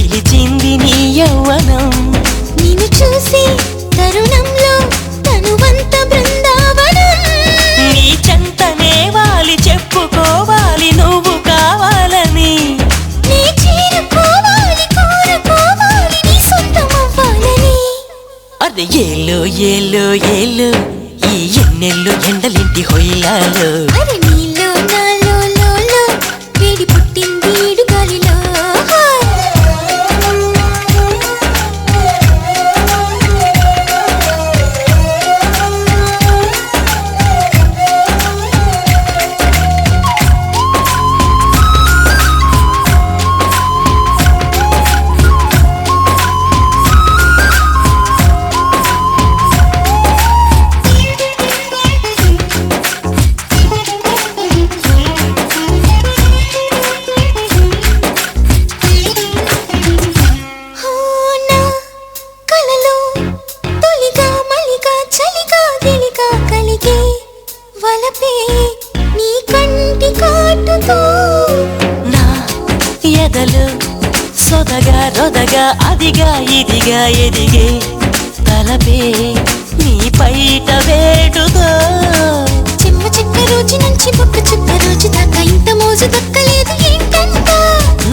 పిలిచింది నీ యవ్వనం నిన్ను చూసి తరుణంలో తనువంత బృందావనం నీ చెంతనే వాలి చెప్పుకోవాలి నువ్వు కావాలని నీ చేరుకోవాలి కోరుకోవాలి నీ సొంతం అవ్వాలని అరే ఏలో ఏలో ఏలో ఈ ఎన్నెల్లు ఎండలింటి హొయ్యాలో అరే నీలో నాలో లోలో వేడి పుట్టింది ఈడు గాలిలో ఎదలు సొదగా రొదగా అదిగా ఇదిగా ఎదిగే తలపే నీ పైట వేటుతో చిమ్మ చిక్క రోజు నుంచి పక్క చిప్ప రోజు దాకా ఇంత మోజు దక్కలేదు ఏంటంట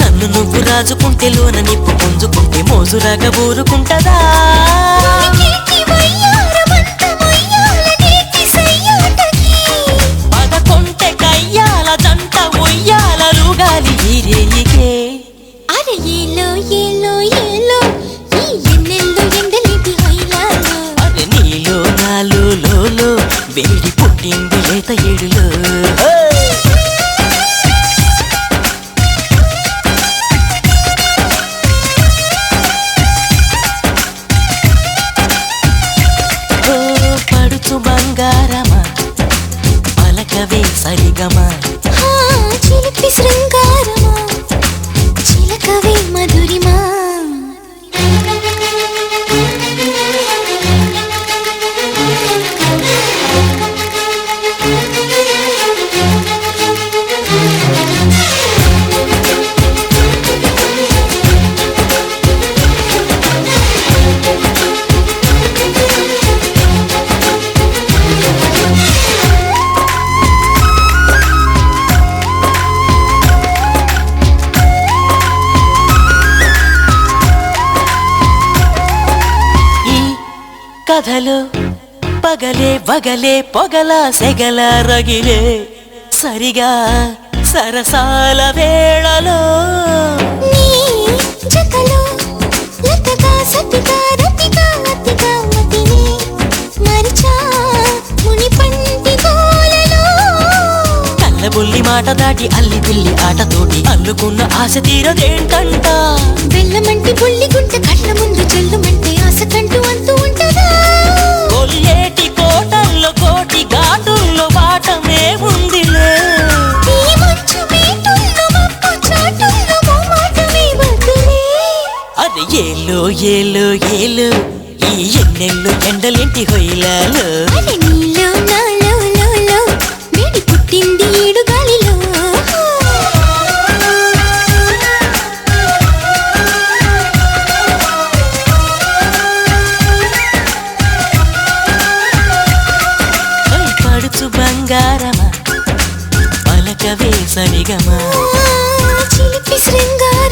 నన్ను నువ్వు రాజుకుంటే లోన నిప్పు పుంజుకుంటే మోజురాగా ఊరుకుంటదా పదకొంటె కయ్యాల జంట ఉయ్యాల లుగాలి ఈరేయికే అరే ఏలో ఏలో ఏలో ఈ ఎన్నెల్లో ఎండలేటి హైలాలో అరే నీలో నాలో లోలో వేడి పుట్టింది లేత ఏడులో పడుచు బంగారమా పలకవే సరిగమా చిలిపి శృంగారమా చిలకవే మధురిమా కథలు పగలే వగలే పొగల సెగల రగిలే సరిగా సరసాల వేళలో నీ జతలో లతగా సతిగా రతిగా అతిగా మతిని మరిచా ముని పంటి గోలలో కళ్ళబుల్లి మాట దాటి అల్లి పిల్లి ఆటతోటి అల్లుకున్న ఆశ తీరదేంటంట బెల్లమంటి బుల్లి గుంట కళ్ళ ముందు చెల్లుమంటే ఆశ కంటూ అంటూ ఉంటదా కొల్లేటి కోటల్లో కోటి ఘాటుల్లో బాటమే ఉందిలే ఈ మంచు వీటుల్లో మబ్బు చాటుల్లో మోమాటమే వద్దులే అది ఏలో ఏలో ఏలో ఈ ఎన్నెల్లు ఎండలింటి హొయ్యాలో అరే నీలో నాలో లోలో వేడి పుట్టింది ఈడు గాలిలో పడుచు బంగారమా పలకవే సరిగమా చిలిపి శృంగారమా